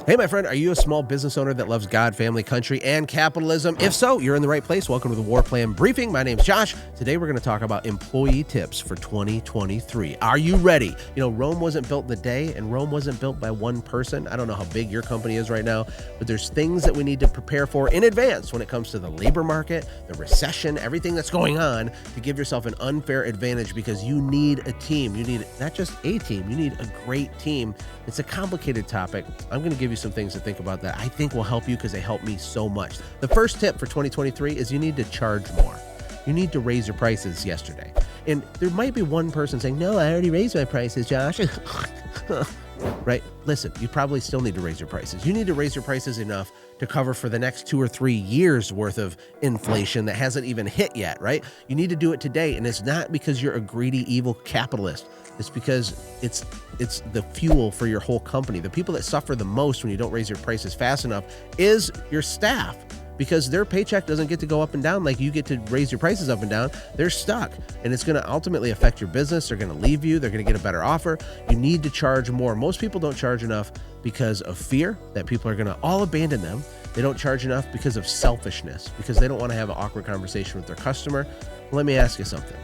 Hey, my friend, are you a small business owner that loves God, family, country, and capitalism? If so, you're in the right place. Welcome to the War Plan Briefing. My name's Josh. Today, we're going to talk about employee tips for 2023. Are you ready? You know, Rome wasn't built in a day, and Rome wasn't built by one person. I don't know how big your company is right now, but there's things that we need to prepare for in advance when it comes to the labor market, the recession, everything that's going on to give yourself an unfair advantage because you need a team. You need not just a team, you need a great team. It's a complicated topic. I'm going to give you some things to think about that I think will help you because they help me so much. The first tip for 2023 is you need to charge more. You need to raise your prices yesterday. And there might be one person saying, no, I already raised my prices, Josh. Right? Listen, you probably still need to raise your prices. You need to raise your prices enough to cover for the next 2 or 3 years worth of inflation that hasn't even hit yet, right? You need to do it today. And it's not because you're a greedy, evil capitalist. It's because it's the fuel for your whole company. The people that suffer the most when you don't raise your prices fast enough is your staff, because their paycheck doesn't get to go up and down like you get to raise your prices up and down. They're stuck, and it's going to ultimately affect your business. They're going to leave you. They're going to get a better offer. You need to charge more. Most people don't charge enough because of fear that people are going to all abandon them. They don't charge enough because of selfishness, because they don't want to have an awkward conversation with their customer. Let me ask you something.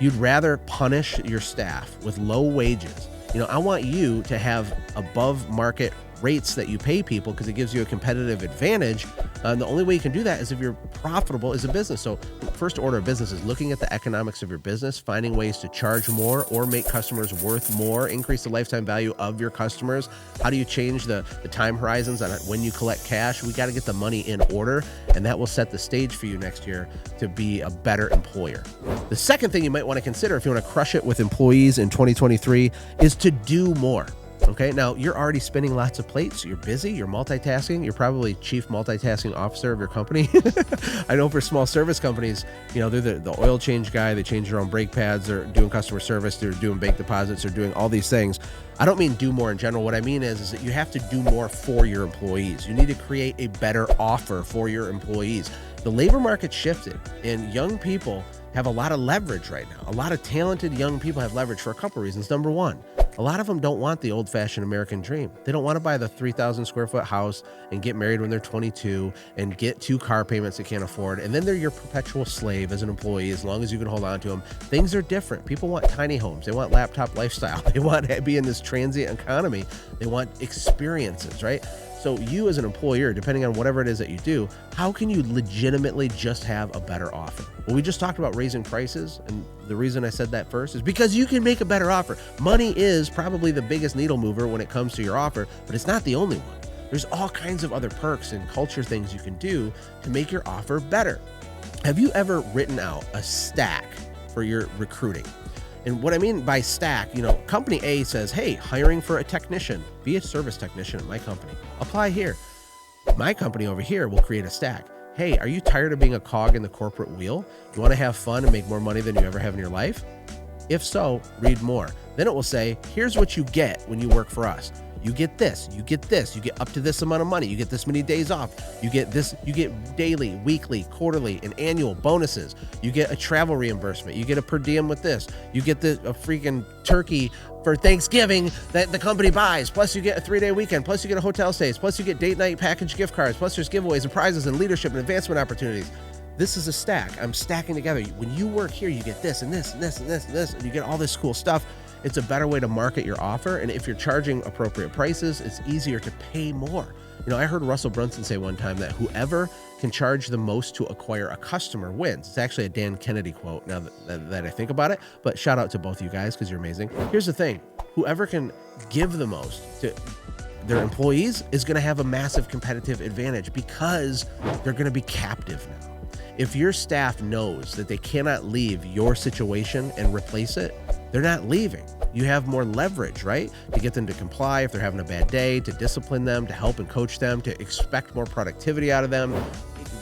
You'd rather punish your staff with low wages. You know, I want you to have above market rates that you pay people because it gives you a competitive advantage. And the only way you can do that is if you're profitable as a business. So first order of business is looking at the economics of your business, finding ways to charge more or make customers worth more, increase the lifetime value of your customers. How do you change the time horizons on when you collect cash? We got to get the money in order, and that will set the stage for you next year to be a better employer. The second thing you might want to consider if you want to crush it with employees in 2023 is to do more. Okay, now you're already spinning lots of plates. You're busy, you're multitasking. You're probably chief multitasking officer of your company. I know for small service companies, you know, they're the oil change guy. They change their own brake pads. They're doing customer service. They're doing bank deposits. They're doing all these things. I don't mean do more in general. What I mean is that you have to do more for your employees. You need to create a better offer for your employees. The labor market shifted, and young people have a lot of leverage right now. A lot of talented young people have leverage for a couple of reasons. Number one, a lot of them don't want the old-fashioned American dream. They don't want to buy the 3,000 square foot house and get married when they're 22 and get 2 car payments they can't afford. And then they're your perpetual slave as an employee as long as you can hold on to them. Things are different. People want tiny homes. They want laptop lifestyle. They want to be in this transient economy. They want experiences, right? So you as an employer, depending on whatever it is that you do, how can you legitimately just have a better offer? Well, we just talked about raising prices, and the reason I said that first is because you can make a better offer. Money is probably the biggest needle mover when it comes to your offer, but it's not the only one. There's all kinds of other perks and culture things you can do to make your offer better. Have you ever written out a stack for your recruiting? And what I mean by stack, you know, company A says, hey, hiring for a technician, be a service technician at my company. Apply here. My company over here will create a stack. Hey, are you tired of being a cog in the corporate wheel? You want to have fun and make more money than you ever have in your life? If so, read more. Then it will say, here's what you get when you work for us. You get this, you get this, you get up to this amount of money, you get this many days off, you get this, you get daily, weekly, quarterly, and annual bonuses. You get a travel reimbursement, you get a per diem with this, you get a freaking turkey for Thanksgiving that the company buys, plus you get a 3-day weekend, plus you get a hotel stays, plus you get date night package gift cards, plus there's giveaways and prizes and leadership and advancement opportunities. This is a stack. I'm stacking together. When you work here, you get this and this and this and this and this, and you get all this cool stuff. It's a better way to market your offer. And if you're charging appropriate prices, it's easier to pay more. You know, I heard Russell Brunson say one time that whoever can charge the most to acquire a customer wins. It's actually a Dan Kennedy quote now that I think about it, but shout out to both you guys because you're amazing. Here's the thing. Whoever can give the most to their employees is going to have a massive competitive advantage because they're going to be captive now. If your staff knows that they cannot leave your situation and replace it, they're not leaving. You have more leverage, right? To get them to comply if they're having a bad day, to discipline them, to help and coach them, to expect more productivity out of them.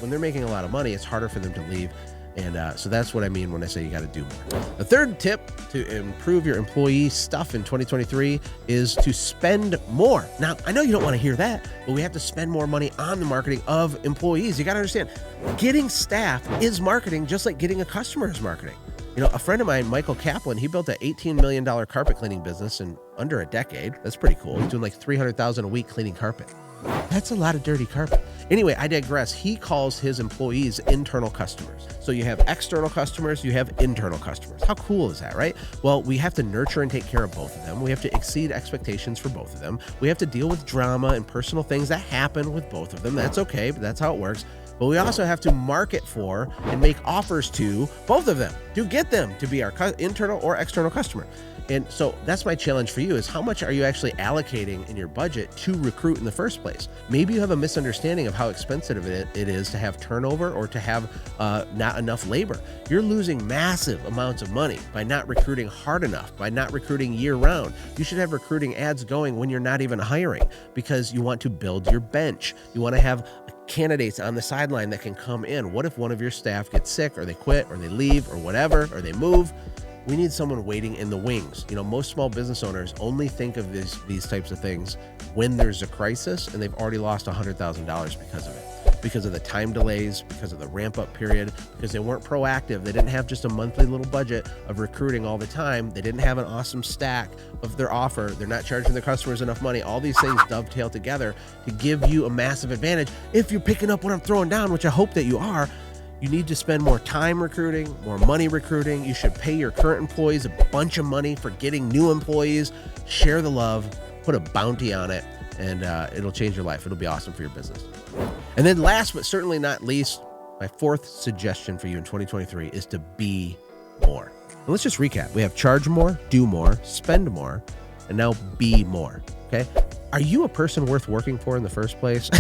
When they're making a lot of money, it's harder for them to leave. And so that's what I mean when I say you got to do more. The third tip to improve your employee stuff in 2023 is to spend more. Now, I know you don't want to hear that, but we have to spend more money on the marketing of employees. You got to understand, getting staff is marketing just like getting a customer is marketing. You know, a friend of mine, Michael Kaplan, he built an $18 million carpet cleaning business in under a decade. That's pretty cool. He's doing like $300,000 a week cleaning carpet. That's a lot of dirty carpet. Anyway, I digress. He calls his employees internal customers. So you have external customers, you have internal customers. How cool is that, right? Well, we have to nurture and take care of both of them. We have to exceed expectations for both of them. We have to deal with drama and personal things that happen with both of them. That's okay, but that's how it works. But we also have to market for and make offers to both of them to get them to be our internal or external customer. And so that's my challenge for you is how much are you actually allocating in your budget to recruit in the first place? Maybe you have a misunderstanding of how expensive it is to have turnover or to have not enough labor. You're losing massive amounts of money by not recruiting hard enough, by not recruiting year round. You should have recruiting ads going when you're not even hiring because you want to build your bench. You want to have candidates on the sideline that can come in. What if one of your staff gets sick or they quit or they leave or whatever, or they move? We need someone waiting in the wings. You know, most small business owners only think of these types of things when there's a crisis and they've already lost $100,000 because of it, because of the time delays, because of the ramp up period, because they weren't proactive. They didn't have just a monthly little budget of recruiting all the time. They didn't have an awesome stack of their offer. They're not charging their customers enough money. All these things dovetail together to give you a massive advantage. If you're picking up what I'm throwing down, which I hope that you are, you need to spend more time recruiting, more money recruiting. You should pay your current employees a bunch of money for getting new employees. Share the love, put a bounty on it, and it'll change your life. It'll be awesome for your business. And then last but certainly not least, my fourth suggestion for you in 2023 is to be more. And let's just recap. We have charge more, do more, spend more, and now be more, okay? Are you a person worth working for in the first place?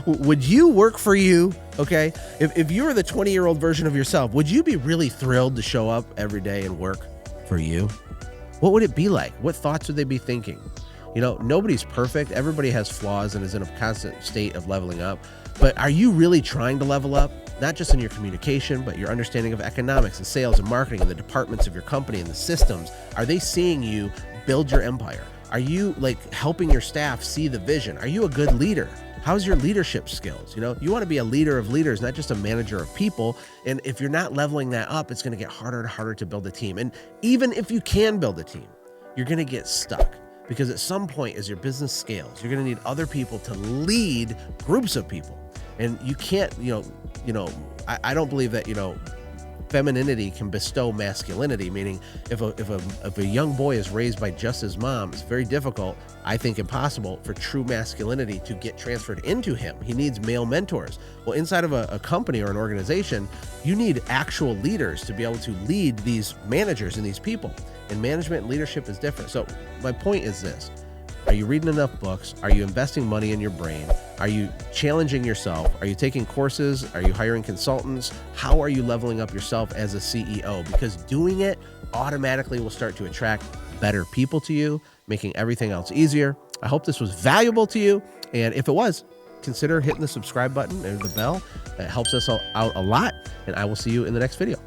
Would you work for you? Okay. If you were the 20-year-old version of yourself, would you be really thrilled to show up every day and work for you? What would it be like? What thoughts would they be thinking? You know, nobody's perfect. Everybody has flaws and is in a constant state of leveling up. But are you really trying to level up? Not just in your communication, but your understanding of economics and sales and marketing and the departments of your company and the systems. Are they seeing you build your empire? Are you like helping your staff see the vision? Are you a good leader? How's your leadership skills? You know, you want to be a leader of leaders, not just a manager of people. And if you're not leveling that up, it's going to get harder and harder to build a team. And even if you can build a team, you're going to get stuck because at some point as your business scales, you're going to need other people to lead groups of people. And you can't, I don't believe that, femininity can bestow masculinity, meaning if a young boy is raised by just his mom, it's very difficult, I think impossible, for true masculinity to get transferred into him. He needs male mentors. Well, inside of a company or an organization, you need actual leaders to be able to lead these managers and these people. And management and leadership is different. So my point is this. Are you reading enough books? Are you investing money in your brain? Are you challenging yourself? Are you taking courses? Are you hiring consultants? How are you leveling up yourself as a CEO? Because doing it automatically will start to attract better people to you, making everything else easier. I hope this was valuable to you. And if it was, consider hitting the subscribe button and the bell. That helps us out a lot. And I will see you in the next video.